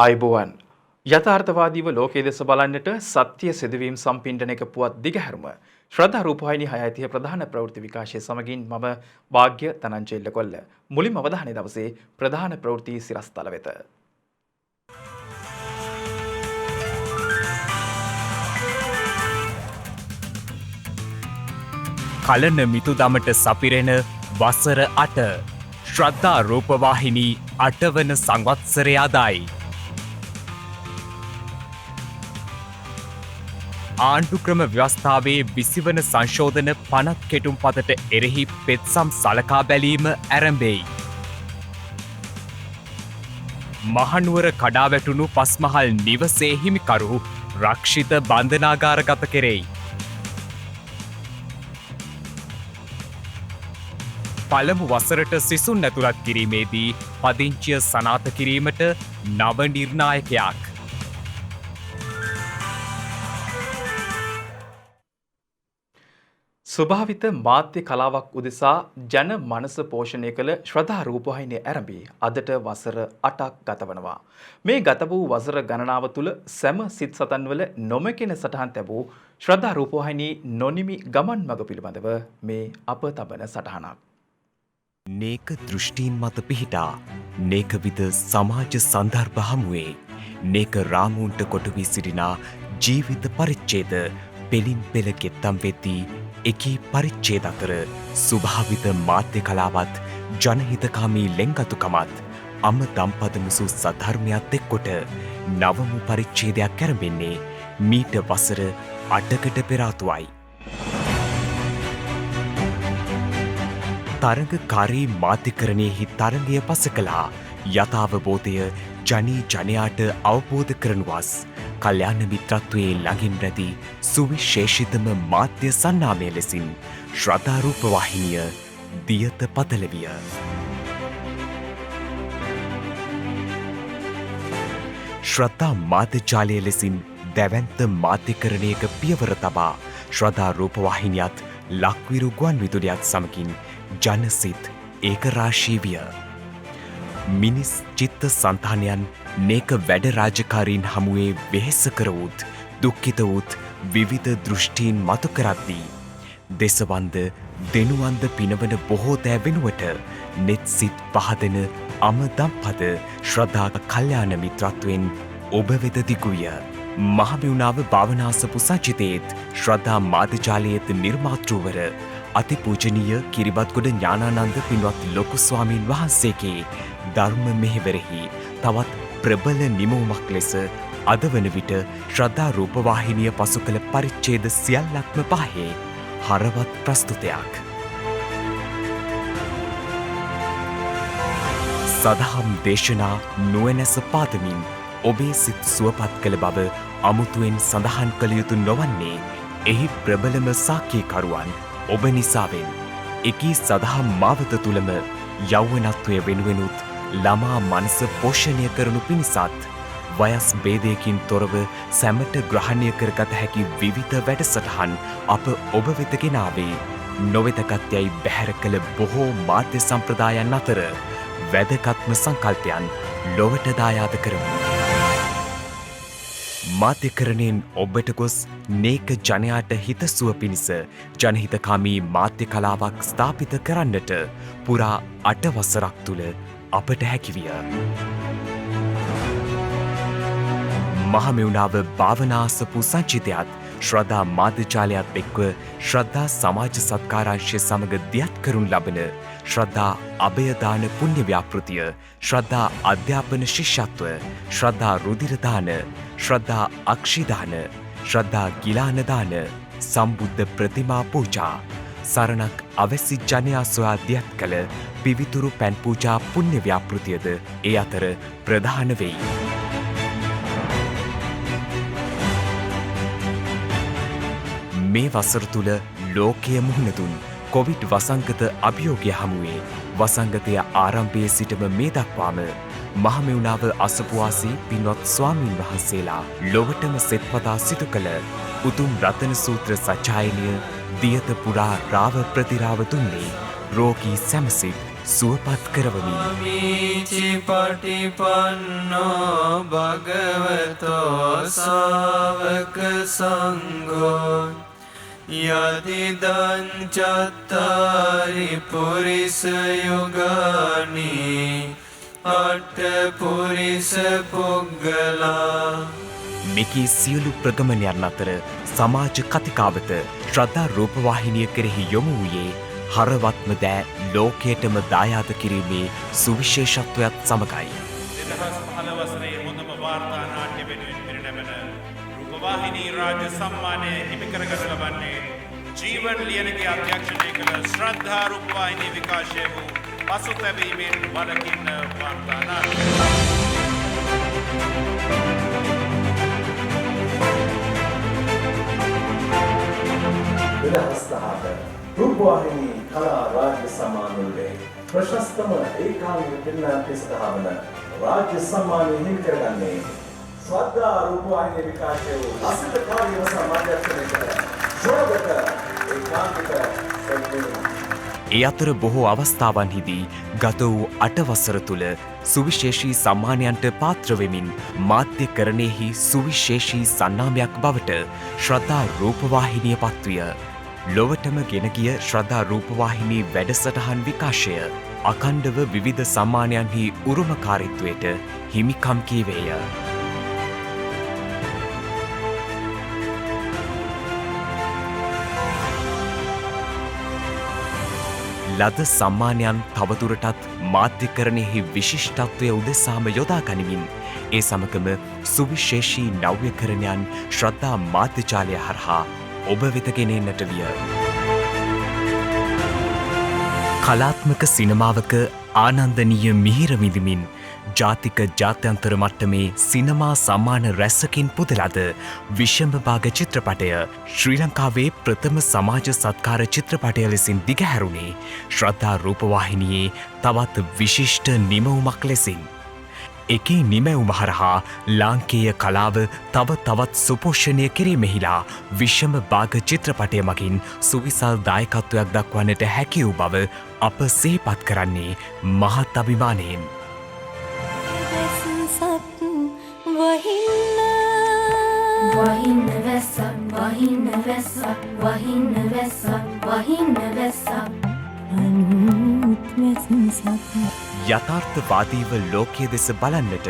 අයිබෝවන් යථාර්ථවාදීව ලෝකයේ දෙස බලන්නට සත්‍ය සිදුවීම් සම්පින්ඩනයක පුවත් දිගහැරුම ශ්‍රද්ධා රූපවාහිනී 630 ප්‍රධාන ප්‍රවෘත්ති විකාශය සමගින් මම වාග්ය තනංජය කොල්ල මුලින්ම අවධානය දවසේ ප්‍රධාන ප්‍රවෘත්ති සිරස්තල වෙත කලන මිතුදමට සපිරෙන වසර 8 ශ්‍රද්ධා රූපවාහිනී 8 වන සංවත්සරය අදයි. ආණ්ඩුක්‍රම ව්‍යවස්ථාවේ 20 වන සංශෝධන 50 කෙටුම්පතට එරෙහි පෙත්සම් සලකා බැලීම ආරම්භෙයි. මහනුවර කඩා වැටුණු පස්මහල් නිවසේ හිමිකරු රක්ෂිත බන්ධනාගාරගත කෙරෙයි. පළමු වසරට සිසුන් ඇතුළත් කිරීමේදී පදිංචිය සනාථ කිරීමට නව නිර්ණායකයක්. ස්වභාවිත මාධ්‍ය කලාවක් උදෙසා ජන මනස පෝෂණය කළ ශ්‍රද්ධා රූපවාහිනිය ආරම්භී අදට වසර 8ක් ගත වනවා. මේ ගත වූ වසර ගණනාව තුළ සෑම සිත් සතන්වල නොමැකෙන සටහන් තැබූ ශ්‍රද්ධා රූපවාහිනී නොනිමි ගමන් මඟ පිළිබඳව මේ අප තබන සටහනක්. නේක දෘෂ්ටීන් මත පිහිටා නේකවිධ සමාජ සන්දර්භ හමුවේ නේක රාමූන්ට කොටු වී සිටිනා ජීවිත පරිච්ඡේද පෙලින් පෙළ ගෙත්තම් වෙද්දී එකී පරිච්ඡේද අතර ස්වභාවිත මාධ්‍ය කලාවත් ජනහිතකාමී ලෙන්ගතුකමත් අම දම්පද මුසු සධර්මයත් එක්කොට නවමු පරිච්ඡේදයක් ආරම්භෙන්නේ මීට වසර 8කට පෙර ආතුවයි. තරඟකාරී මාධ්‍යකරණයෙහි තරඟය පස කළා යථාවබෝධය ජනී ජනයාට අවබෝධ කරනුවස් කල්‍යාණ මිත්‍රත්වයේ ළඟින් රැඳි සුවිශේෂිතම මාධ්‍ය සන්නාමය ලෙසින් ශ්‍රද්ධා රූපවාහිනිය දියත පතලවිය. ශ්‍රද්ධා මාධ්‍යජාලය ලෙසින් දැවැන්ත මාධ්‍යකරණයක පියවර තබා ශ්‍රද්ධා රූපවාහිනියත් ලක්විරු ගුවන් විදුලියත් සමගින් ජනසිත් ඒකරාශී විය. මිනිස් චිත්ත සන්තානයන් නේක වැඩ රාජකාරීන් හමුවේ වෙහෙස කරවුත් දුක්ඛිත වූත් විවිධ දෘෂ්ටීන් මතු කරද්දී දෙසවන්ද දෙනුවන්ද පිනවන බොහෝ දෑ වෙනුවට නෙත් සිත් පහදන අම දම්පද ශ්‍රද්ධා කල්‍යාණ මිත්‍රත්වයෙන් ඔබ වෙත දිගුය. මහමෙවුනාව භාවනාසපු සංචිතයේත් ශ්‍රද්ධා මාධ්‍යජාලයේත් නිර්මාතෘවර අතිපූජනීය කිරිබත්ගොඩ ඥානානන්ද පින්වත් ලොකු ස්වාමීන් වහන්සේගේ ධර්ම මෙහෙවරෙහි තවත් ප්‍රබල නිමවුමක් ලෙස අද වන විට ශ්‍රද්ධා රූපවාහිනිය පසු කළ පරිච්ඡේද සියල්ලක්ම පහේ හරවත් ප්‍රස්තුතයක්. සදහම් දේශනා නුවණැස පාදමින් ඔබේ සිත් සුවපත් කළ බව අමුතුවෙන් සඳහන් කළ යුතු නොවන්නේ එහි ප්‍රබලම සාක්ෂිකරුවන් ඔබ නිසාවෙන්. එකී සදහම් මාවත තුළම යෞවනත්වය වෙනුවෙනුත් ළමා මනස පෝෂණය කරනු පිණිසත් වයස් භේදයකින් තොරව සැමට ග්‍රහණය කරගත හැකි විවිධ වැඩසටහන් අප ඔබ වෙත ගෙනාවේ. නොවෙතකත් යැයි බැහැර කළ බොහෝ මාධ්‍ය සම්ප්‍රදායන් අතර වැදගත්ම සංකල්පයන් ලොවට දායාද කරමු. මාධ්‍යකරණයෙන් ඔබට ගොස් නේක ජනයාට හිතසුව පිණිස ජනහිතකාමී මාධ්‍ය කලාවක් ස්ථාපිත කරන්නට පුරා 8 වසරක් තුළ අපට හැකිවිය. මහමෙවුනාව භාවනාසපු සංචිතයත් ශ්‍රද්ධා මාධ්‍යජාලයත් එක්ව ශ්‍රද්ධා සමාජ සත්කාරංශය සමග දියත් කරනු ලබන ශ්‍රද්ධා අභයදාන පුණ්‍ය ව්‍යාපෘතිය, ශ්‍රද්ධා අධ්‍යාපන ශිෂ්‍යත්ව, ශ්‍රද්ධා රුධිරදාන, ශ්‍රද්ධා අක්ෂිදාන, ශ්‍රද්ධා ගිලානදාන, සම්බුද්ධ ප්‍රතිමා පූජා, සරණක් අවැසි ජනයා සොයා දියත් කළ පිවිතුරු පැන් පූජා පුණ්‍ය ව්‍යාපෘතියද ඒ අතර ප්‍රධාන වෙයි. මේ වසර තුළ ලෝකය මුහුණ දුන් කොවිඩ් වසංගත අභියෝගය හමුවේ වසංගතය ආරම්භයේ සිටම මේ දක්වාම මහමෙවුනාව අසපුවාසී පින්වත් ස්වාමීන් වහන්සේලා ලොවටම සෙත්පතා සිදු කළ උතුම් රතන සූත්‍ර සජ්ජායනය දියත පුරා රාව ප්‍රතිරාව දුන්නේ රෝගී සැමසිත් සුවපත් කරවමින් අමීචි පටිපන්නෝ භගවතෝ සාවක සංඝෝ යදිදං චත්තාරි පුරිස යුගානි අට්ඨ පුරිස පුග්ගලා. මෙකී සියලු ප්‍රගමනයන් අතර සමාජ කතිකාවත ශ්‍රද්ධා රූපවාහිනිය කෙරෙහි යොමු වූයේ හරවත්ම දෑ ලෝකයටම දායාද කිරීමේ සුවිශේෂත්වයක් සමගයි. 2015 වසරේ හොඳම වාර්තා නාට්‍ය වෙනුවෙන් පිරිනැමෙන රූපවාහිනී රාජ්‍ය සම්මානය හිමි කරගනු ලබන්නේ ජීවන් ලියනගේ අධ්‍යක්ෂණය කළ ශ්‍රද්ධා රූපවාහිනී විකාශය වූ පසුතැවීමෙන් වළකින වාර්තා නාට්‍ය. රූපවාහිනී කලා රාජ්‍ය සම්මානයේ ප්‍රශස්තම ඒකාංගික පිරිනැමීමේ සඳහාවන රාජ්‍ය සම්මානය හිමි කරගන්නේ ශ්‍රද්ධා රූපවාහිනී විකාශය වූ ලසිත කාර්යව සමාජාචරණය කළ ශෝභක ඒකාංගික සැකසීම. ඒ අතර බොහෝ අවස්ථාවන්හිදී ගත වූ 8 වසර තුළ සුවිශේෂී සම්මානයන්ට පාත්‍ර වෙමින් මාධ්‍යකරණයෙහි සුවිශේෂී සන්නාමයක් බවට ශ්‍රද්ධා රූපවාහිනිය පත්විය. ලොවටම ගෙන ගිය ශ්‍රද්ධා රූපවාහිනී වැඩසටහන් විකාශය අඛණ්ඩව විවිධ සම්මානයන්හි උරුමකාරීත්වයට හිමිකම් කීවේය. ලද සම්මානයන් තවදුරටත් මාධ්‍යකරණයෙහි විශිෂ්ටත්වය උදෙසාම යොදා ගනිමින් ඒ සමගම සුවිශේෂී නව්‍යකරණයන් ශ්‍රද්ධා මාධ්‍යජාලය හරහා ඔබ වෙත ගෙනෙන්නට විය. කලාත්මක සිනමාවක ආනන්දනීය මිහිර විඳමින් ජාතික ජාත්‍යන්තර මට්ටමේ සිනමා සම්මාන රැසකින් පුදලද විෂමභාග චිත්‍රපටය ශ්‍රී ලංකාවේ ප්‍රථම සමාජ සත්කාර චිත්‍රපටය ලෙසින් දිගහැරුණේ ශ්‍රද්ධා රූපවාහිනියේ තවත් විශිෂ්ට නිමවුමක් ලෙසින්. එකී නිමැවුම හරහා ලාංකේය කලාව තව තවත් සුපෝෂණය කිරීමෙහිලා විෂම භාග චිත්‍රපටය මගින් සුවිසල් දායකත්වයක් දක්වන්නට හැකි වූ බව අප සිහිපත් කරන්නේ මහත් අභිමානයෙන්. වහින්න වැස්සක් වහින්න වැස්සක් වහින්න වැස්සක් වහින්න වැස්සක් යථාර්ථවාදීව ලෝකයේ දෙස බලන්නට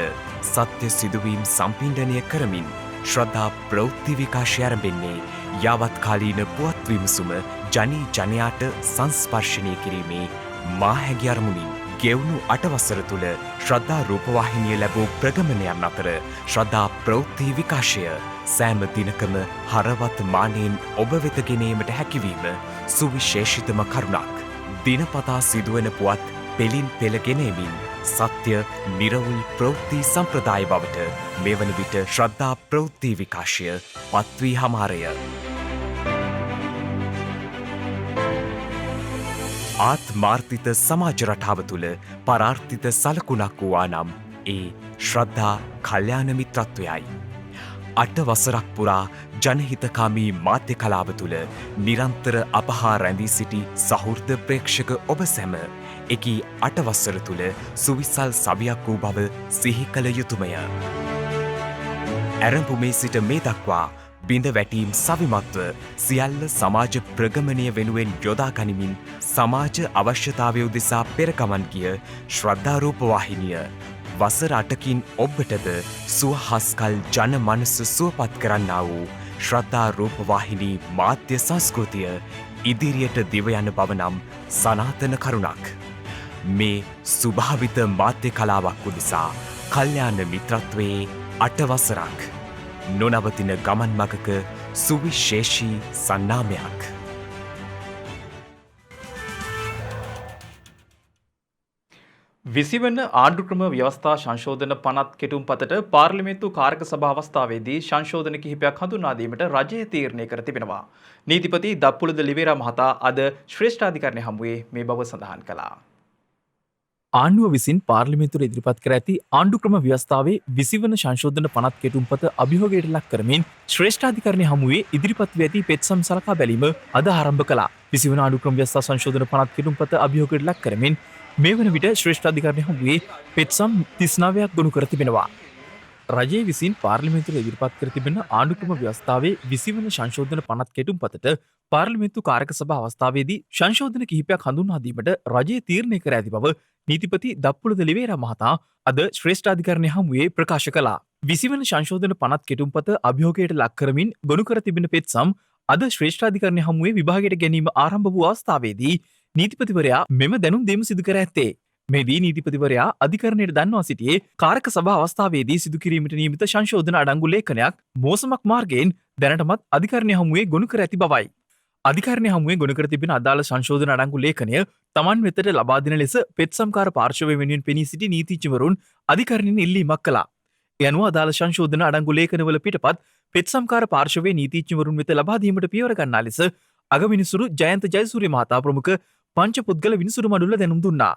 සත්‍ය සිදුවීම් සම්පිණ්ඩනය කරමින් ශ්‍රද්ධා ප්‍රවෘත්ති විකාශය ආරම්භෙන්නේ යාවත්කාලීන පුවත් විමසුම ජනී ජනයාට සංස්පර්ශනය කිරීමේ මාහැඟි අරමුණින් ගෙවුණු 8 වසර තුළ ශ්‍රද්ධා රූපවාහිනිය ලැබූ ප්‍රගමනයන් අතර ශ්‍රද්ධා ප්‍රවෘත්ති විකාශය සෑම දිනකම හරවත් මානයෙන් ඔබ වෙත ගෙනීමට හැකිවීම සුවිශේෂිතම කරුණක්. දිනපතා සිදුවන පුවත් පෙළින් පෙළ ගෙනෙමින් සත්‍ය නිරවුල් ප්‍රවෘත්ති සම්ප්‍රදාය බවට මෙවන විට ශ්‍රද්ධා ප්‍රවෘත්ති විකාශය පත්වී හමාරය. ආත්මාර්ථිත සමාජ රටාව තුළ පරාර්ථිත සලකුණක් වූවා නම් ඒ ශ්‍රද්ධා කල්යාණ මිත්‍රත්වයයි. 8 වසරක් පුරා ජනහිතකාමී මාධ්‍ය කලාව තුළ නිරන්තර අපහා රැඳී සිටි සහෘද ප්‍රේක්ෂක ඔබ සැම එකී 8 වසර තුළ සුවිසල් සවියක් වූ බව සිහි කළ යුතුමය. ඇරඹුමේ සිට මේ දක්වා බිඳ වැටීම් සවිමත්ව සියල්ල සමාජ ප්‍රගමනය වෙනුවෙන් යොදා ගනිමින් සමාජ අවශ්‍යතාවය උදෙසා පෙරගමන් ගිය ශ්‍රද්ධා රූපවාහිනිය වසර 8කින් ඔබටද සුවහස්කල් ජන මනස සුවපත් කරන්නා වූ ශ්‍රද්ධා රූපවාහිනී මාධ්‍ය සංස්කෘතිය ඉදිරියට දිව යන බව නම් සනාතන කරුණක්. මේ සුභාවිත මාධ්‍ය කලාවක් උදෙසා කල්යාණ මිත්‍රත්වයේ 8 වසරක් නොනවතින ගමන් මගක සුවිශේෂී සන්නාමයක්. විසිවන ආණ්ඩුක්‍රම ව්‍යවස්ථා සංශෝධන පනත් කෙටුම්පතට පාර්ලිමේන්තු කාරක සභා අවස්ථාවේදී සංශෝධන කිහිපයක් හඳුන්වා දීමට රජය තීරණය කර තිබෙනවා. නීතිපති දප්පුලද ලිවේරා මහතා අද ශ්‍රේෂ්ඨාධිකරණය හමුවේ මේ බව සඳහන් කළා. ආණ්ඩුව විසින් පාර්ලිමේන්තුවට ඉදිරිපත් කර ඇති ආණ්ඩුක්‍රම ව්‍යවස්ථාවේ 20 වන සංශෝධන පනත් කෙටුම්පත අභියෝගයට ලක් කරමින් ශ්‍රේෂ්ඨාධිකරණය හමුවේ ඉදිරිපත් වී ඇති පෙත්සම් සලකා බැලීම අද ආරම්භ කළා. 20 වන ආණ්ඩුක්‍රම ව්‍යවස්ථා සංශෝධන පනත් කෙටුම්පත අභියෝගයට ලක් කරමින් මේ වන විට ශ්‍රේෂ්ඨාධිකරණය හමුවේ පෙත්සම් 39ක් ගොනු කර තිබෙනවා. රජයේ විසින් පාර්ලිමේන්තුවට ඉදිරිපත් කර තිබෙන ආණ්ඩුක්‍රම ව්‍යවස්ථාවේ 20 වන සංශෝධන පනත් කෙටුම්පතට පාර්ලිමේන්තු කාරක සභා අවස්ථාවේදී සංශෝධන කිහිපයක් හඳුන්වා දීමට රජය තීරණය කර ඇති බව නීතිපති දප්පුල දෙලිවේරා මහතා අද ශ්‍රේෂ්ඨාධිකරණය හමුවේ ප්‍රකාශ කළා. 20 වන සංශෝධන පනත් කෙටුම්පත අභියෝගයට ලක් කරමින් ගොනු කර තිබෙන පෙත්සම් අද ශ්‍රේෂ්ඨාධිකරණය හමුවේ විභාගයට ගැනීම ආරම්භ වූ අවස්ථාවේදී නීතිපතිවරයා මෙම දැනුම් දීම සිදු කර ඇත්තේ. මෙදී නීතිපතිවරයා අධිකරණයට දන්වා සිටියේ කාරක සභා අවස්ථාවේදී සිදු කිරීමට නියමිත සංශෝධන අඩංගු ලේඛනයක් මෝසමක් මාර්ගයෙන් දැනටමත් අධිකරණය හමුවේ ගොනු කර ඇති බවයි. අධිකරණය හමුවේ ගොනු කර තිබෙන අදාළ සංශෝධන අඩංගු ලේඛනය තමන් වෙතට ලබා දෙන ලෙස පෙත්සම්කාර පාර්ශවය වෙනුවෙන් පෙනී සිටි නීතිඥවරුන් අධිකරණයෙන් ඉල්ලීමක් කළා. ඒ අනුව අදාළ සංශෝධන අඩංගු ලේඛනවල පිටපත් පෙත්සම්කාර පාර්ශවයේ නීතිඥවරුන් වෙත ලබා දීමට පියවර ගන්නා ලෙස අගවිනිසුරු ජයන්ත ජයසූරිය මහතා ප්‍රමුඛ පංච පුද්ගල විනිසුරු මඩුල්ල දැනුම් දුන්නා.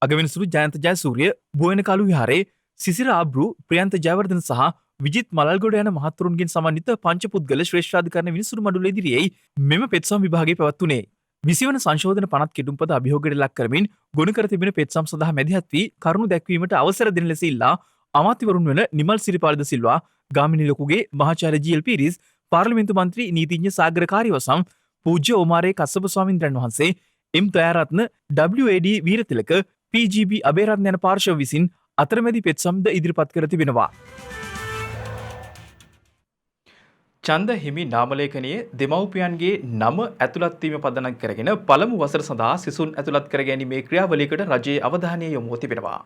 අගවිනිසුරු ජයන්ත ජයසූරිය, බෝයන කලු විහාරේ සිසිර ආබ්රු, ප්‍රියන්ත ජයවර්ධන සහ විජිත් මලල්ගොඩ යන මහත්වරුන්ගෙන් සමන්විත පංච පුද්ගල ශ්‍රේෂ්ඨාධිකරණ විනිසුරු මඩුල්ල ඉදිරියේ මෙම පෙත්සම් විභාගය පැවැත්වුණේ. 20 වන සංශෝධන පනත් කෙටුම්පත අභියෝගයට ලක් කරමින් ගොනු කර තිබෙන පෙත්සම් සඳහා මැදිහත් වී කරුණු දැක්වීමට අවසර දෙන ලෙස ඉල්ලා අමාත්‍යවරුන් වන නිමල් සිරිපාලද සිල්වා, ගාමිණී ලොකුගේ, මහාචාර්ය ජී.එල්. පීරිස්, පාර්ලිමේන්තු මන්ත්‍රී නීතිඥ සාගර කාර්යවසම්, පූජ්‍ය ඕමාරේ කස්සප ස්වාමීන්ද්‍රයන් වහන්සේ, එම් දයාරත්න, WAD වීරතිලක, PGB අබේරත්න යන පාර්ශව විසින් අතරමැදි පෙත්සම්ද ඉදිරිපත් කර තිබෙනවා. ඡන්ද හිමි නාමලේඛනයේ දෙමව්පියන්ගේ නම ඇතුළත් වීම පදනම් කරගෙන පළමු වසර සඳහා සිසුන් ඇතුළත් කර ගැනීමේ ක්‍රියාවලියකට රජයේ අවධානය යොමු තිබෙනවා.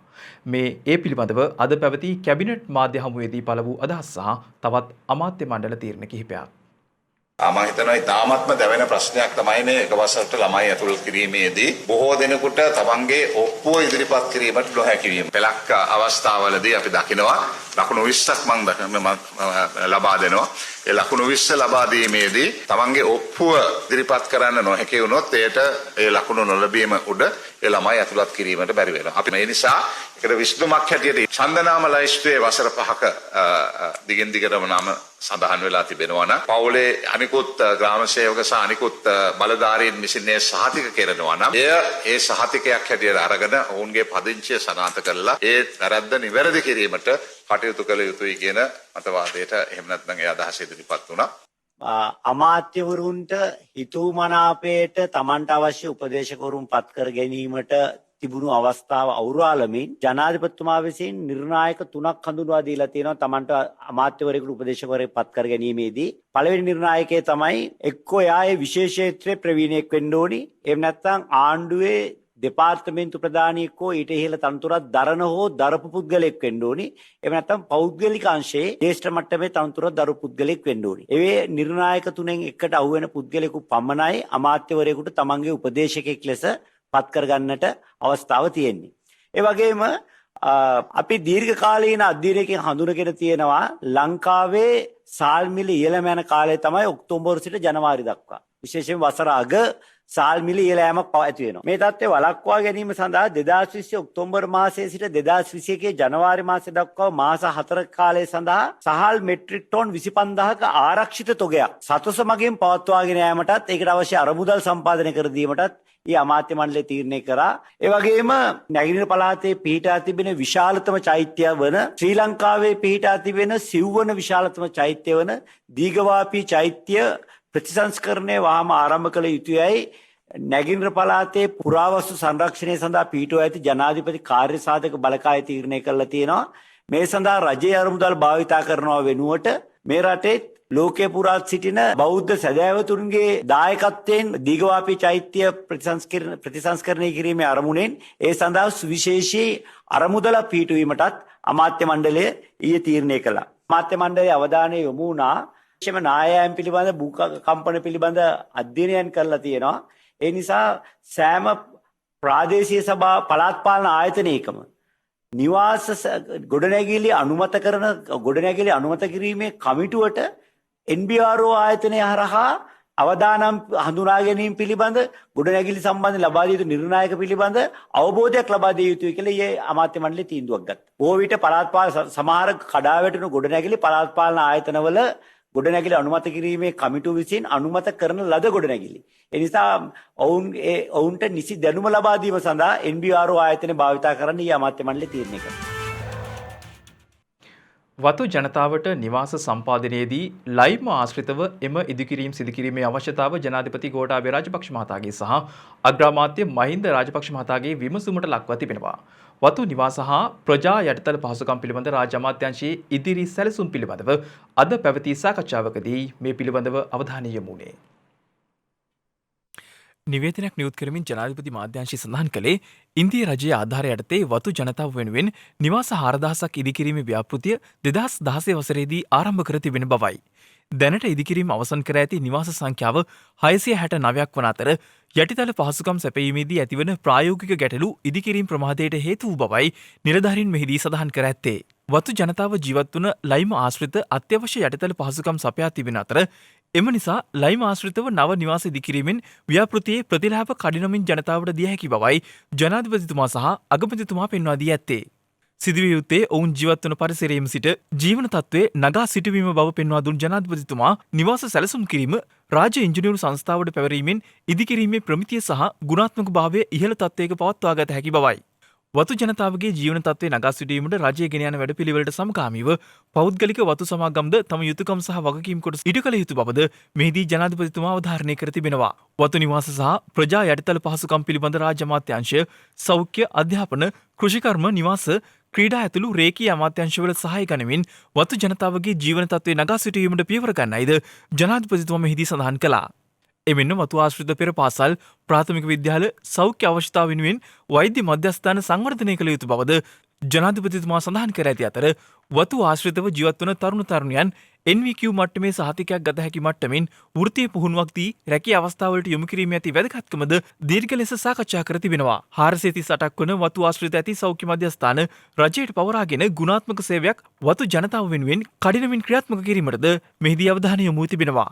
මේ පිළිබඳව අද පැවති කැබිනට් මාධ්‍ය හමුවේදී පළ වූ අදහස් සහ තවත් අමාත්‍ය මණ්ඩල තීරණ කිහිපයක්. මම හිතනවා ඉතාමත්ම දැවෙන ප්‍රශ්නයක් තමයිනේ එක වසරට ළමයි ඇතුළත් කිරීමේදී බොහෝ දෙනෙකුට තමන්ගේ ඔප්පුව ඉදිරිපත් කිරීමට නොහැකි වීම. පළක් අවස්ථාවලදී අපි දකිනවා ලකුණු 20ක් මම ලබා දෙනවා. ඒ ලකුණු 20 ලබා දීමේදී තමන්ගේ ඔප්පුව ඉදිරිපත් කරන්න නොහැකි වුණොත් එයට ඒ ලකුණු නොලැබීම උඩ ඒ ළමයි ඇතුළත් කිරීමට බැරි වෙනවා. අපි මේ නිසා ඒකට විසඳුමක් හැටියට ඡන්දනාම ලයිස්තුවේ වසර 5ක දිගින් දිගටම නම සඳහන් වෙලා තිබෙනවා නම් පවුලේ අනිකුත් ග්‍රාම සේවක සහ අනිකුත් බලධාරීන් විසින් මේ සහතික කරනවා නම් ඒ සහතිකයක් හැටියට අරගෙන ඔවුන්ගේ පදිංචිය සනාථ කරලා ඒ වැරද්ද නිවැරදි කිරීමට කටයුතු කළ යුතුයි කියන මතවාදයට එහෙම නැත්නම් ඒ අදහස ඉදිරිපත් වුණා. අමාත්‍යවරුන්ට හිතූමනාපයට තමන්ට අවශ්‍ය උපදේශකවරුන් පත් කර ගැනීමට තිබුණු අවස්ථාව අවුරාලමින් ජනාධිපතිතුමා විසින් නිර්ණායක 3ක් හඳුන්වා දීලා තියෙනවා තමන්ට අමාත්‍යවරයෙකුට උපදේශකවරයෙක් පත් කර ගැනීමේදී. පළවෙනි නිර්ණායකය තමයි එක්කෝ යායේ විශේෂ ක්ෂේත්‍රයේ ප්‍රවීණයෙක් වෙන්න ඕනි. එහෙම නැත්නම් ආණ්ඩුවේ දෙපාර්තමේන්තු ප්‍රධානියෙක්ව ඊට ඉහළ තනතුරක් දරන හෝ දරපු පුද්ගලෙක් වෙන්න ඕනි. එහෙම නැත්නම් පෞද්ගලික අංශයේ ජ්‍යෙෂ්ඨ මට්ටමේ තනතුරක් දරපු පුද්ගලෙක් වෙන්න ඕනි. ඒ නිර්ණායක තුනෙන් එකට අහුවෙන පුද්ගලෙකු පමණයි අමාත්‍යවරයෙකුට තමන්ගේ උපදේශකෙක් ලෙස පත් කරගන්නට අවස්ථාව තියෙන්නේ. ඒ වගේම අපි දීර්ඝ කාලීන අධ්‍යයනයකින් හඳුනගෙන තියෙනවා ලංකාවේ සාල් මිල ඉහළම යන කාලය තමයි ඔක්තෝබර් සිට ජනවාරි දක්වා. විශේෂයෙන් වසර අග සාල් මිල ඉහළ යාමක් ඇති වෙනවා. මේ තත්ත්වය වළක්වා ගැනීම සඳහා 2020 ඔක්තෝබර් මාසයේ සිට 2021 ජනවාරි මාසය දක්වා මාස 4ක කාලය සඳහා සහල් මෙට්‍රික් ටොන් 25000ක ආරක්ෂිත තොගයක් සතොස මගින් පවත්වාගෙන යාමටත් ඒකට අවශ්‍ය අරමුදල් සම්පාදනය කර දීමටත් ඒ අමාත්‍ය මණ්ඩලය තීරණය කරා. ඒ වගේම නැගෙනහිර පළාතේ පිහිටා තිබෙන විශාලතම චෛත්‍යය වන ශ්‍රී ලංකාවේ පිහිටා තිබෙන සිව්වන විශාලතම චෛත්‍යය වන දීඝවාපී චෛත්‍ය ප්‍රතිසංස්කරණය වහාම ආරම්භ කළ යුතුයයි නැගෙනහිර පළාතේ පුරාවස්තු සංරක්ෂණය සඳහා පිහිටුවා ඇති ජනාධිපති කාර්යසාධක බලකාය තීරණය කළා තියෙනවා. මේ සඳහා රජයේ අරමුදල් භාවිතා කරනවා වෙනුවට මේ රටේ ලෝකයේ පුරාත් සිටින බෞද්ධ සැදැහැවතුන්ගේ දායකත්වයෙන් දීඝවාපී චෛත්‍ය ප්‍රතිසංස්කරණය කිරීමේ අරමුණෙන් ඒ සඳහා සුවිශේෂී අරමුදලක් පිහිටුවීමටත් අමාත්‍ය මණ්ඩලය ඊයේ තීරණය කළා. අමාත්‍ය මණ්ඩලයේ අවධානය යොමු වුණා විශේෂම නායයන් පිළිබඳ භූකම්පන පිළිබඳ අධ්‍යයනයන් කරලා තියෙනවා. ඒ නිසා සෑම ප්‍රාදේශීය සභා පළාත් පාලන ආයතනයකම නිවාස ගොඩනැගිලි අනුමත කිරීමේ කමිටුවට NBRO ආයතනය හරහා අවදානම් හඳුනා ගැනීම පිළිබඳ ගොඩනැගිලි සම්බන්ධ ලබා දිය යුතු නිර්ණායක පිළිබඳ අවබෝධයක් ලබා දිය යුතුයි කියලා ඊයේ අමාත්‍ය මණ්ඩලය තීන්දුවක් ගත්තා. බොහෝ විට පළාත් පාලන සමහර කඩා වැටෙන ගොඩනැගිලි පළාත් පාලන ආයතනවල ගොඩනැගිලි අනුමත කිරීමේ කමිටුව විසින් අනුමත කරන ලද ගොඩනැගිලි. ඒ නිසා ඔවුන්ට නිසි දැනුම ලබා දීම සඳහා NBRO ආයතනය භාවිතා කරන්න ඊ අමාත්‍ය මණ්ඩලය තීරණය කළා. වතු ජනතාවට නිවාස සම්පාදනයේදී ලයිම ආශ්‍රිතව එම ඉදිකිරීම් සිදුකිරීමේ අවශ්‍යතාව ජනාධිපති ගෝඨාභය රාජපක්ෂ මහතාගේ සහ අග්‍රාමාත්‍ය මහින්ද රාජපක්ෂ මහතාගේ විමසුමට ලක්ව තිබෙනවා. වතු නිවාස හා ප්‍රජා යටිතල පහසුකම් පිළිබඳ රාජ්‍ය අමාත්‍යාංශයේ ඉදිරි සැලසුම් පිළිබඳව අද පැවති සාකච්ඡාවකදී මේ පිළිබඳව අවධානය යොමු වුණේ. නිවේදනයක් නියුත් කරමින් ජනාධිපති මාධ්‍යංශය සඳහන් කළේ ඉන්දිය රජයේ ආධාරය යටතේ වතු ජනතාව වෙනුවෙන් නිවාස 4000ක් ඉදිකිරීමේ ව්‍යාපෘතිය 2016 වසරේදී ආරම්භ කර තිබෙන බවයි. දැනට ඉදිකිරීම අවසන් කර ඇති නිවාස සංඛ්‍යාව 669ක් වන අතර යටිතල පහසුකම් සැපයීමේදී ඇතිවන ප්‍රායෝගික ගැටලු ඉදිකිරීම් ප්‍රමාදයට හේතු වූ බවයි නිලධාරීන් මෙහිදී සඳහන් කර ඇත්තේ. වතු ජනතාව ජීවත් වන ලයිම ආශ්‍රිත අත්‍යවශ්‍ය යටිතල පහසුකම් සපයා තිබෙන අතර එම නිසා ලයිම ආශ්‍රිතව නව නිවාස ඉදිකිරීමෙන් ව්‍යාපෘතියේ ප්‍රතිලාභ කඩිනමින් ජනතාවට දිය හැකි බවයි ජනාධිපතිතුමා සහ අගමැතිතුමා පෙන්වා දී ඇත්තේ. සිදුවිය යුත්තේ ඔවුන් ජීවත් වන පරිසරයේම සිට ජීවන තත්ත්වයේ නගා සිටවීම බව පෙන්වා දුන් ජනාධිපතිතුමා නිවාස සැලසුම් කිරීම රාජ්‍ය ඉංජිනේරු සංස්ථාවට පැවරීමෙන් ඉදිකිරීමේ ප්‍රමිතිය සහ ගුණාත්මක භාවය ඉහළ තත්ත්වයක පවත්වා ගත හැකි බවයි. වතු ජනතාවගේ ජීවන තත්ත්වය නගා සිටීමට රජය ගෙන යන වැඩපිළිවෙලට සමගාමීව පෞද්ගලික වතු සමාගම්ද තම යුතුකම් සහ වගකීම් කොට ඉටු කළ යුතු බවද මෙහිදී ජනාධිපතිතුමා අවධාරණය කර තිබෙනවා. වතු නිවාස සහ ප්‍රජා යටිතල පහසුකම් පිළිබඳ රාජ්‍ය අමාත්‍යාංශය, සෞඛ්‍ය, අධ්‍යාපන, කෘෂිකර්ම, නිවාස, ක්‍රීඩා ඇතුළු රේකී අමාත්‍යාංශවල සහාය ගනිමින් වතු ජනතාවගේ ජීවන තත්ත්වය නගා සිටීමට පියවර ගන්නයිද ජනාධිපතිතුමා මෙහිදී සඳහන් කළා. එමෙන්න වතු ආශ්‍රිත පෙර පාසල්, ප්‍රාථමික විද්‍යාල, සෞඛ්‍ය අවශ්‍යතාව වෙනුවෙන් වෛද්‍ය මධ්‍යස්ථාන සංවර්ධනය කළ යුතු බවද ජනාධිපතිතුමා සඳහන් කර ඇති අතර වතු ආශ්‍රිතව ජීවත් වන තරුණ තරුණියන් NVQ මට්ටමේ සහතිකයක් ගත හැකි මට්ටමින් වෘත්තීය පුහුණුවක් දී රැකී අවස්ථාවලට යොමු කිරීමේ ඇති වැදගත්කමද දීර්ඝ ලෙස සාකච්ඡා කර තිබෙනවා. 438ක් වන වතු ආශ්‍රිත ඇති සෞඛ්‍ය මධ්‍යස්ථාන රජයට පවරාගෙන ගුණාත්මක සේවයක් වතු ජනතාව වෙනුවෙන් කඩිනමින් ක්‍රියාත්මක කිරීමටද මෙහිදී අවධානය යොමු තිබෙනවා.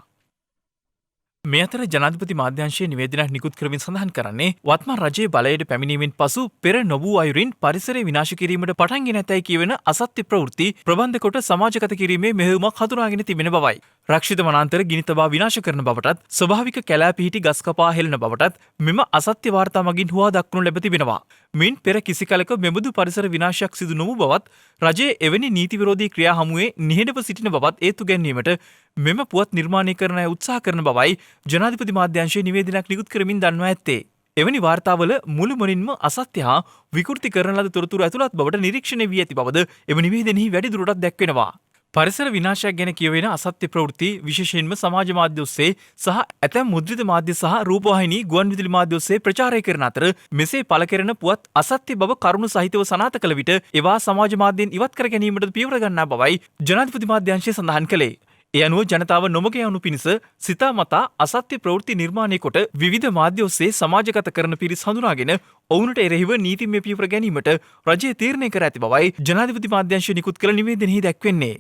මේ අතර ජනාධිපති මාධ්‍යංශයේ නිවේදනයක් නිකුත් කරමින් සඳහන් කරන්නේ වත්මන් රජයේ බලයට පැමිණීමෙන් පසු පෙර නොවූ අයුරින් පරිසරය විනාශ කිරීමට පටන් ගෙන ඇතැයි කියවෙන අසත්‍ය ප්‍රවෘත්ති ප්‍රබන්ධ කොට සමාජගත කිරීමේ මෙහෙයුමක් හඳුනාගෙන තිබෙන බවයි. රක්ෂිත වනාන්තර ගිනි තබා විනාශ කරන බවටත් ස්වභාවික කැලෑ පිහිටි ගස් කපා හෙළන බවටත් මෙම අසත්‍ය වාර්තා මගින් හුවා දක්වනු ලැබ තිබෙනවා. මින් පෙර කිසි කලක මෙබඳු පරිසර විනාශයක් සිදු නොවූ බවත් රජයේ එවැනි නීති විරෝධී ක්‍රියා හමුවේ නිහඬව සිටින බවත් ඒතු ගැන්වීමට මෙම පුවත් නිර්මාණය කරන අය උත්සාහ කරන බවයි ජනාධිපති මාධ්‍යංශයේ නිවේදනයක් නිකුත් කරමින් දන්වා ඇත්තේ. එවැනි වාර්තාවල මුළුමනින්ම අසත්‍ය හා විකෘති කරන ලද තොරතුරු ඇතුළත් බවට නිරීක්ෂණය වී ඇති බවද එම නිවේදනයෙහි වැඩිදුරටත් දැක්වෙනවා. පරිසර විනාශයක් ගැන කියවෙන අසත්‍ය ප්‍රවෘත්ති විශේෂයෙන්ම සමාජ මාධ්‍ය ඔස්සේ සහ ඇතැම් මුද්‍රිත මාධ්‍ය සහ රූපවාහිනී ගුවන්විදුලි මාධ්‍ය ඔස්සේ ප්‍රචාරය කරන අතර මෙසේ පළ කෙරෙන පුවත් අසත්‍ය බව කරුණු සහිතව සනාථ කළ විට ඒවා සමාජ මාධ්‍යයෙන් ඉවත් කර ගැනීමට පියවර ගන්නා බවයි ජනාධිපති මාධ්‍යාංශය සඳහන් කළේ. ඒ අනුව ජනතාව නොමග යනු පිණිස සිතාමතා අසත්‍ය ප්‍රවෘත්ති නිර්මාණය කොට විවිධ මාධ්‍ය ඔස්සේ සමාජගත කරන පිරිස් හඳුනාගෙන ඔවුන්ට එරෙහිව නීතිමය පියවර ගැනීමට රජය තීරණය කර ඇති බවයි ජනාධිපති මාධ්‍යාංශය නිකුත් කළ නිවේදනයෙහි දැක්වෙන්නේ.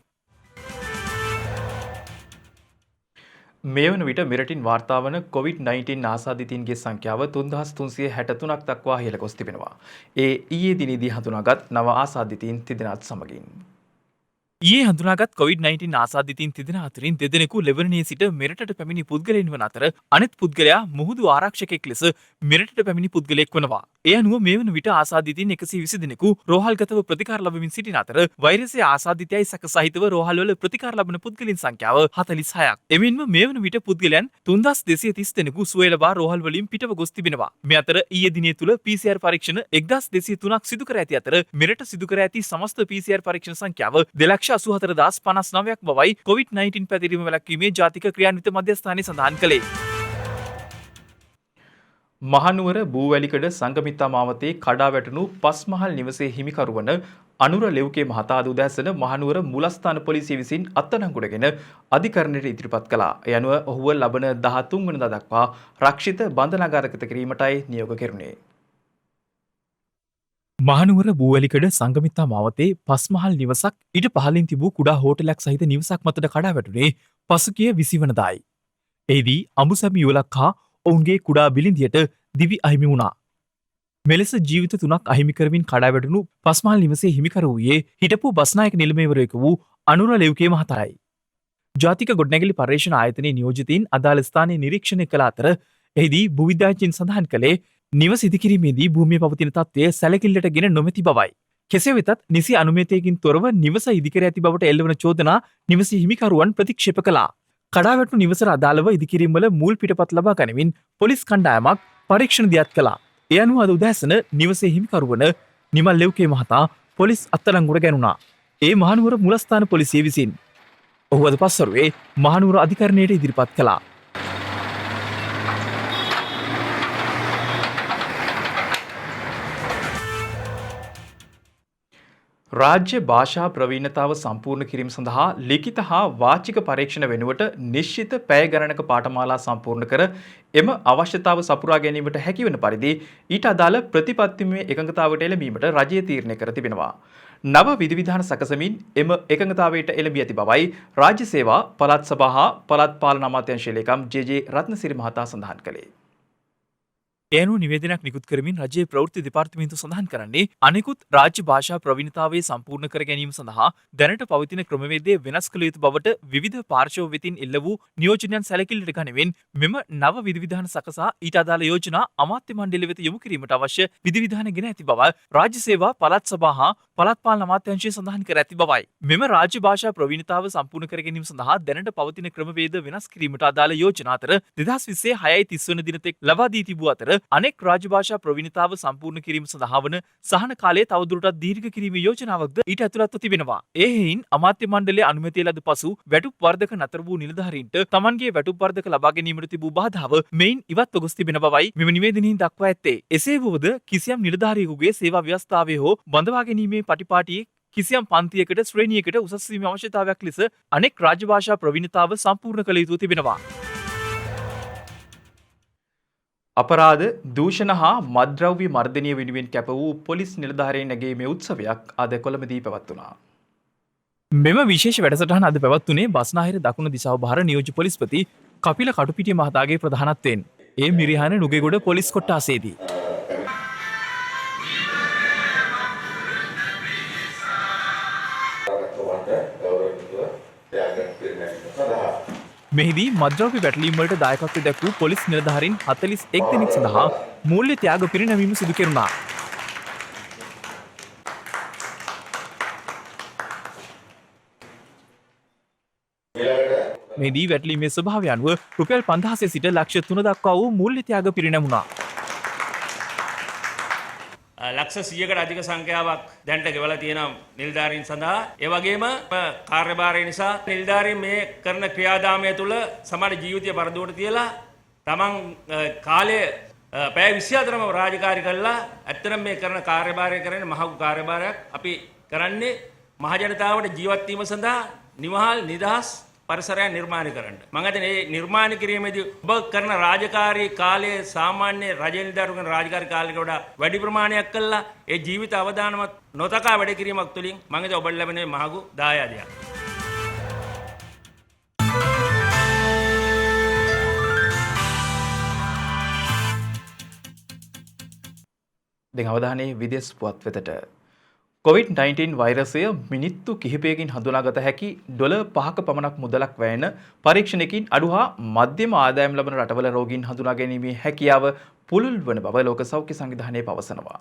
මේ වන විට මෙරටින් වාර්තා වන COVID-19 ආසාදිතයින්ගේ සංඛ්‍යාව 3363ක් දක්වා ඉහළ ගොස් තිබෙනවා. ඒ ඊයේ දිනේදී හඳුනාගත් නව ආසාදිතයින් තිදෙනාත් සමගින්. ඊයේ හඳුනාගත් COVID-19 ආසාදිතයින් තිදෙනා අතරින් දෙදෙනෙකු ලෙබනනයේ සිට මෙරටට පැමිණි පුද්ගලයන් වන අතර අනෙත් පුද්ගලයා මුහුදු ආරක්ෂකයෙක් ලෙස මෙරටට පැමිණි පුද්ගලයෙක් වනවා. ඒ අනුව මේ වන විට ආසාදිතයින් 120 දෙනෙකු රෝහල්ගතව ප්‍රතිකාර ලබමින් සිටින අතර වෛරසය ආසාදිතයයි සැක සහිතව රෝහල්වල ප්‍රතිකාර ලබන පුද්ගලයන් සංඛ්‍යාව 46ක්. එමෙන්ම මේ වන විට පුද්ගලයන් 3230 දෙනෙකු සුවය ලබා රෝහල් වලින් පිටව ගොස් තිබෙනවා. මේ අතර ඊයේ දිනේ තුල PCR පරීක්ෂණ 1203ක් සිදු කර ඇති අතර මෙරට සිදු කර ඇති සමස්ත PCR පරීක්ෂණ සංඛ්‍යාව 2,84,059ක් බවයි COVID-19 පැතිරීම වැළැක්වීමේ ජාතික ක්‍රියාන්විත මධ්‍යස්ථානය සඳහන් කළේ. මහනුවර බූවැලිකඩ සංගමිත්තා මාවතේ කඩා වැටුණු පස්මහල් නිවසේ හිමිකරු වන අනුර ලෙව්කේ මහතා අද උදෑසන මහනුවර මූලස්ථාන පොලිසිය විසින් අත්අඩංගුවටගෙන අධිකරණයට ඉදිරිපත් කළා. ඒ අනුව ඔහුව ලබන 13 වෙනිදා දක්වා රක්ෂිත බන්ධනාගාරගත කිරීමටයි නියෝග කෙරුණේ. මහනුවර බූවැලිකඩ සංගමිත්තා මාවතේ පස්මහල් නිවසක් ඊට පහළින් තිබූ කුඩා හෝටලයක් සහිත නිවසක් මතට කඩා වැටුනේ පසුගිය 20 වනදායි. එහිදී අඹුසැමි යුවලක් හා ඔවුන්ගේ කුඩා බිලිඳියට දිවි අහිමි වුණා. මෙලෙස ජීවිත 3ක් අහිමි කරමින් කඩා වැටුණු පස්මහල් නිවසේ හිමිකරු වූයේ හිටපු බස්නායක නිලමේවරයෙකු වූ අනුර ලෙව්කේ මහතායි. ජාතික ගොඩනැගිලි පර්යේෂණ ආයතනයේ නියෝජිතයින් අදාළ ස්ථානයේ නිරීක්ෂණය කළ අතර එහිදී භූවිද්‍යාඥයින් සඳහන් කළේ නිවස ඉදිකිරීමේදී භූමියේ පවතින තත්ත්වය සැලකිල්ලට ගෙන නොමැති බවයි. කෙසේ වෙතත් නිසි අනුමැතියකින් තොරව නිවස ඉදිකර ඇති බවට එල්ලවන චෝදනා නිවසේ හිමිකරුවන් ප්‍රතික්ෂේප කළා. කඩාවැටුණු නිවසට අදාළව ඉදිකිරීම්වල මුල් පිටපත් ලබා ගනිමින් පොලිස් කණ්ඩායමක් පරීක්ෂණ දියත් කළා. ඒ අනුව අද උදෑසන නිවසේ හිමිකරුවන නිමල් ලෙව්කේ මහතා පොලිස් අත්අඩංගුවට ගැනුණා. ඒ මහනුවර මුලස්ථාන පොලිසිය විසින් ඔහු අද පස්වරුවේ මහනුවර අධිකරණයට ඉදිරිපත් කළා. රාජ්‍ය භාෂා ප්‍රවීණතාව සම්පූර්ණ කිරීම සඳහා ලිඛිත හා වාචික පරීක්ෂණ වෙනුවට නිශ්චිත පැය ගණනක පාඨමාලා සම්පූර්ණ කර එම අවශ්‍යතාව සපුරා ගැනීමට හැකිවන පරිදි ඊට අදාළ ප්‍රතිපත්තිමය එකඟතාවයට එළඹීමට රජය තීරණය කර තිබෙනවා. නව විධිවිධාන සකසමින් එම එකඟතාවයට එළඹී ඇති බවයි රාජ්‍ය සේවා පළාත් සභා හා පළාත් පාලන අමාත්‍යාංශ ලේකම් ජේ.ජේ. රත්නසිරි මහතා සඳහන් කළේ. ඒ අනුව නිවේදනයක් නිකුත් කරමින් රජයේ ප්‍රවෘත්ති දෙපාර්තමේන්තුව සඳහන් කරන්නේ අනෙකුත් රාජ්‍ය භාෂා ප්‍රවීණතාවය සම්පූර්ණ කර ගැනීම සඳහා දැනට පවතින ක්‍රමවේදය වෙනස් කළ යුතු බවට විවිධ පාර්ශව වෙතින් එල්ල වූ නියෝජනයන් සැලකිල්ලට ගනිමින් මෙම නව විධිවිධාන සකසා ඊට අදාළ යෝජනා අමාත්‍ය මණ්ඩලය වෙත යොමු කිරීමට අවශ්‍ය විධිවිධාන ගෙන ඇති බව රාජ්‍ය සේවා පළාත් සභා හා පළාත් පාලන අමාත්‍යාංශය සඳහන් කර ඇති බවයි. මෙම රාජ්‍ය භාෂා ප්‍රවීණතාව සම්පූර්ණ කර ගැනීම සඳහා දැනට පවතින ක්‍රමවේද වෙනස් කිරීමට අදාළ යෝජනා අතර 2020 6.30 වන දින තෙක් ලබා දී තිබූ අතර අනෙක් රාජ්‍ය භාෂා ප්‍රවීණතාව සම්පූර්ණ කිරීම සඳහා වන සහන කාලය තවදුරටත් දීර්ඝ කිරීමේ යෝජනාවක්ද ඊට ඇතුළත්ව තිබෙනවා. ඒ හේයින් අමාත්‍ය මණ්ඩලයේ අනුමැතිය ලද පසු වැටුප් වර්ධක නතර වූ නිලධාරීන්ට තමන්ගේ වැටුප් වර්ධක ලබා ගැනීමට තිබූ බාධාව මෙයින් ඉවත්ව ගොස් තිබෙන බවයි මෙම නිවේදනයෙන් දක්වා ඇත්තේ. එසේ වුවද කිසියම් නිලධාරියෙකුගේ සේවා ව්‍යවස්ථාවේ හෝ බඳවා ගැනීමේ පටිපාටියේ කිසියම් පන්තියකට ශ්‍රේණියකට උසස් වීමේ අවශ්‍යතාවයක් ලෙස අනෙක් රාජ්‍ය භාෂා ප්‍රවීණතාව සම්පූර්ණ කළ යුතු තිබෙනවා. අපරාධ දූෂණ හා මත්ද්‍රව්‍ය මර්ධනය වෙනුවෙන් කැප වූ පොලිස් නිලධාරීන් නැගීමේ උත්සවයක් අද කොළඹදී පැවැත්වුණා. මෙම විශේෂ වැඩසටහන අද පැවැත්වුණේ බස්නාහිර දකුණු දිසාව භාර නියෝජ්‍ය පොලිස්පති කපිල කටුපිටිය මහතාගේ ප්‍රධානත්වයෙන්. ඒ මිරිහාන නුගේගොඩ පොලිස් කොට්ටාසේදී. මෙහිදී මද්‍රව්‍ය වැටලීම් වලට දායකත්වය දැක්වූ පොලිස් නිලධාරීන් 41 දෙනෙක් සඳහා මූල්‍ය ත්‍යාග පිරිනැමීම සිදු කෙරුණා. මෙහිදී වැටලීමේ ස්වභාවය අනුව රුපියල් 5000 සිට ලක්ෂ 3 දක්වා වූ මූල්‍ය ත්‍යාග පිරිනැමුණා. ලක්ෂ 100කට අධික සංඛ්‍යාවක් දැනට ගෙවලා තියෙන නිලධාරීන් සඳහා ඒ වගේම කාර්යභාරය නිසා නිලධාරීන් මේ කරන ක්‍රියාදාමය තුළ සමහර ජීවිතය පරදුවට තියලා තමන් කාලය පැය 24ම රාජකාරී කළා. ඇත්තටම මේ කරන කාර්යභාරය කරන්නේ මහඟු කාර්යභාරයක්. අපි කරන්නේ මහ ජනතාවට ජීවත් වීම සඳහා නිවහල් නිදහස් පරිසරයක් නිර්මාණය කරන්න. මම හිතන්නේ මේ නිර්මාණය කිරීමේදී ඔබ කරන රාජකාරී කාලයේ සාමාන්‍ය රජ නිලධාරීන් කරන රාජකාරී කාලයකට වඩා වැඩි ප්‍රමාණයක් කළා ඒ ජීවිත අවදානමත් නොතකා වැඩ කිරීමක් තුළින් මම හිතන්නේ ඔබට ලැබෙන මහඟු දායාදයක්. දැන් අවධානයේ විදේශ පුවත් වෙතට. COVID-19 වෛරසය මිනිත්තු කිහිපයකින් හඳුනාගත හැකි $5ක පමණක් මුදලක් වැයෙන පරීක්ෂණයකින් අඩු හා මධ්‍යම ආදායම් ලබන රටවල රෝගීන් හඳුනා ගැනීමේ හැකියාව පුළුල් වන බව ලෝක සෞඛ්‍ය සංවිධානය පවසනවා.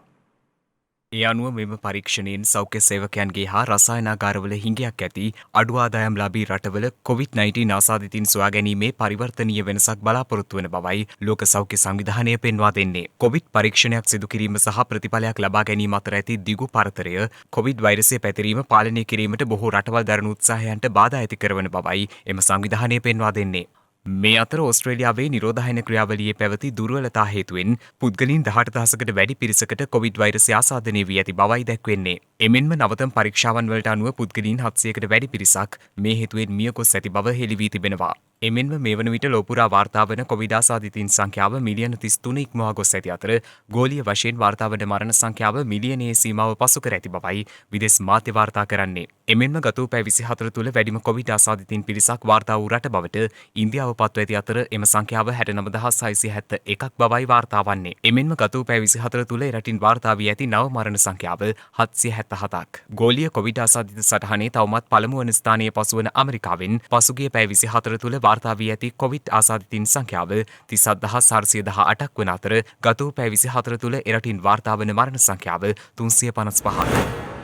ඒ අනුව මෙම පරීක්ෂණයෙන් සෞඛ්‍ය සේවකයන්ගේ හා රසායනාගාරවල හිඟයක් ඇති අඩු ආදායම්ලාභී රටවල COVID-19 ආසාදිතින් සොයා ගැනීමේ පරිවර්තනීය වෙනසක් බලාපොරොත්තු වන බවයි ලෝක සෞඛ්‍ය සංවිධානය පෙන්වා දෙන්නේ. COVID පරීක්ෂණයක් සිදු කිරීම සහ ප්‍රතිඵලයක් ලබා ගැනීම අතර ඇති දිගු පරතරය COVID වෛරසය පැතිරීම පාලනය කිරීමට බොහෝ රටවල් දරන උත්සාහයන්ට බාධා ඇති කරවන බවයි එම සංවිධානය පෙන්වා දෙන්නේ. මේ අතර ඕස්ට්‍රේලියාවේ නිරෝධායන ක්‍රියාවලියේ පැවති දුර්වලතා හේතුවෙන් පුද්ගලයන් 18,000කට වැඩි පිරිසකට කොවිඩ් වෛරසය ආසාදනය වී ඇති බවයි දැක්වෙන්නේ. එමෙන්ම නවතම පරීක්ෂාවන් වලට අනුව පුද්ගලයන් 700කට වැඩි පිරිසක් මේ හේතුවෙන් මියගොස් ඇති බව හෙළි වී තිබෙනවා. එමෙන්ම මේ වන විට ලෝපුරා වාර්තා වන කොවිඩ් ආසාදිතයින් සංඛ්‍යාව මිලියන 33 ඉක්මවා ගොස් ඇති අතර ගෝලීය වශයෙන් වාර්තා වන මරණ සංඛ්‍යාව මිලියනයේ සීමාව පසු කර ඇති බවයි විදේශ මාධ්‍ය වාර්තා කරන්නේ. එමෙන්ම ගත වූ පැය 24 තුළ වැඩිම කොවිඩ් ආසාදිතයින් පිරිසක් වාර්තා වූ රට බවට ඉන්දියාව පත්ව ඇති අතර එම සංඛ්‍යාව 69671ක් බවයි වාර්තා වන්නේ. එමෙන්ම ගත වූ පැය 24 තුළ එරටින් වාර්තා වී ඇති නව මරණ සංඛ්‍යාව 777ක්. ගෝලීය කොවිඩ් ආසාදිත සටහනේ තවමත් පළමු වන ස්ථානයේ පසුවන ඇමරිකාවෙන් පසුගිය පැය 24 තුළ වාර්තා වී ඇති කොවිඩ් ආසාදිතයින් සංඛ්‍යාව 37418ක් වන අතර ගත වූ පැය 24 තුළ එරටින් වාර්තා වන මරණ සංඛ්‍යාව 355ක්.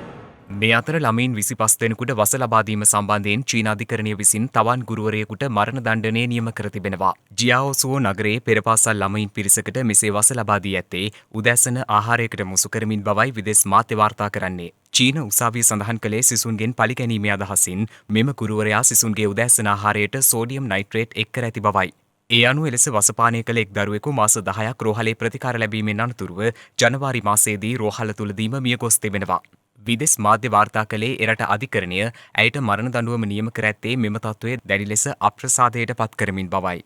මේ අතර ළමයින් 25 දෙනෙකුට වස ලබා දීම සම්බන්ධයෙන් චීන අධිකරණය විසින් තවන් ගුරුවරයෙකුට මරණ දණ්ඩනය නියම කර තිබෙනවා. ජියාओසුවෝ නගරයේ පෙරපාසල් ළමයින් පිරිසකට මෙසේ වස ලබා දී ඇත්තේ උදැසන ආහාරයකට මුසු කරමින් බවයි විදේශ මාධ්‍ය වාර්තා කරන්නේ. චීන උසාවිය සඳහන් කළේ සිසුන්ගෙන් පලිගැනීමේ අදහසින් මෙම ගුරුවරයා සිසුන්ගේ උදැසන ආහාරයට සෝඩියම් නයිට්‍රේට් එක් කර ඇති බවයි. ඒ අනුව එලෙස වසපානය කළ එක් දරුවෙකු මාස 10ක් රෝහලේ ප්‍රතිකාර ලැබීමෙන් අනතුරුව ජනවාරි මාසයේදී රෝහල තුලදීම මිය ගොස් තිබෙනවා. විදේශ මාධ්‍ය වාර්තා කළේ එරට අධිකරණය ඇයට මරණ දඬුවම නියම කර ඇත්තේ මෙම තත්ත්වය දැඩි ලෙස අප්‍රසාදයට පත් කරමින් බවයි.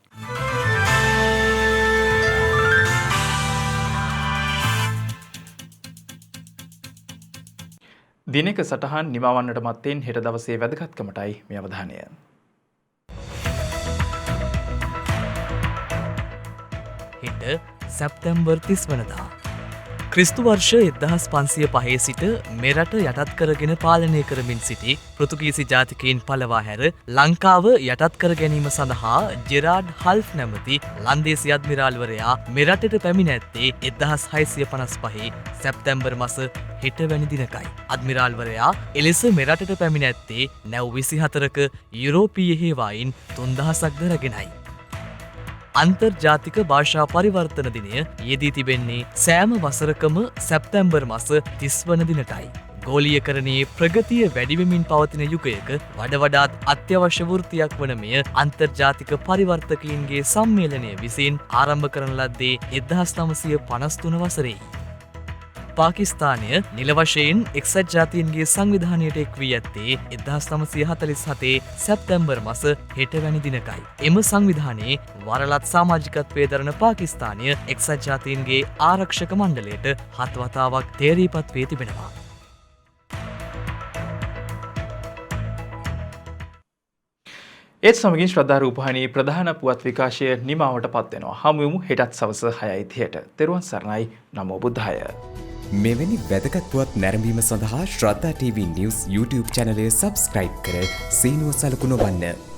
දිනක සටහන් නිමවන්නට මත්තෙන් හෙට දවසේ වැදගත්කමටයි මේ අවධානය. හෙට සැප්තැම්බර් 30 වනදා ක්‍රිස්තු වර්ෂ 1505 සිට මෙරට යටත් කරගෙන පාලනය කරමින් සිටි පෘතුගීසි ජාතිකයින් පලවා හැර ලංකාව යටත් කර ගැනීම සඳහා ජෙරාඩ් හල්ෆ් නැමති ලන්දේසි අද්මිරාල්වරයා මෙරටට පැමිණ ඇත්තේ 1655 සැප්තැම්බර් මස හෙට වැනි දිනකයි. අද්මිරාල්වරයා එලෙස මෙරටට පැමිණ ඇත්තේ නැව් 24ක යුරෝපීය හේවායින් 3000ක්ද රැගෙනයි. අන්තර්ජාතික භාෂා පරිවර්තන දිනය යෙදී තිබෙන්නේ සෑම වසරකම සැප්තැම්බර් මස 30 වන දිනටයි. ගෝලීයකරණයේ ප්‍රගතිය වැඩිවෙමින් පවතින යුගයක වඩවඩාත් අත්‍යවශ්‍ය වෘත්තියක් වන මෙය අන්තර්ජාතික පරිවර්තකයින්ගේ සම්මේලනය විසින් ආරම්භ කරන ලද්දේ 1953 වසරේ. පාකිස්තානය නිල වශයෙන් එක්සත් ජාතීන්ගේ සංවිධානයට එක් වී ඇත්තේ 1947 සැප්තැම්බර් මස හෙට වැනි දිනකයි. එම සංවිධානයේ වරලත් සමාජිකත්වයේ දරන පාකිස්තානය එක්සත් ජාතීන්ගේ ආරක්ෂක මණ්ඩලයට 7 වතාවක් තේරීපත් වී තිබෙනවා. ඒත් සමගින් ශ්‍රද්ධා රූපවාහිනී ප්‍රධාන පුවත් විකාශය නිමාවට පත් වෙනවා. හමු වෙමු හෙටත් සවස 6:30ට. තෙරුවන් සරණයි. නමෝ බුද්ධාය. මෙවැනි වැදගත් පුවත් නැරඹීම සඳහා ශ්‍රද්ධා TV News YouTube channel එක subscribe කර සීනුව සලකුණ වන්න.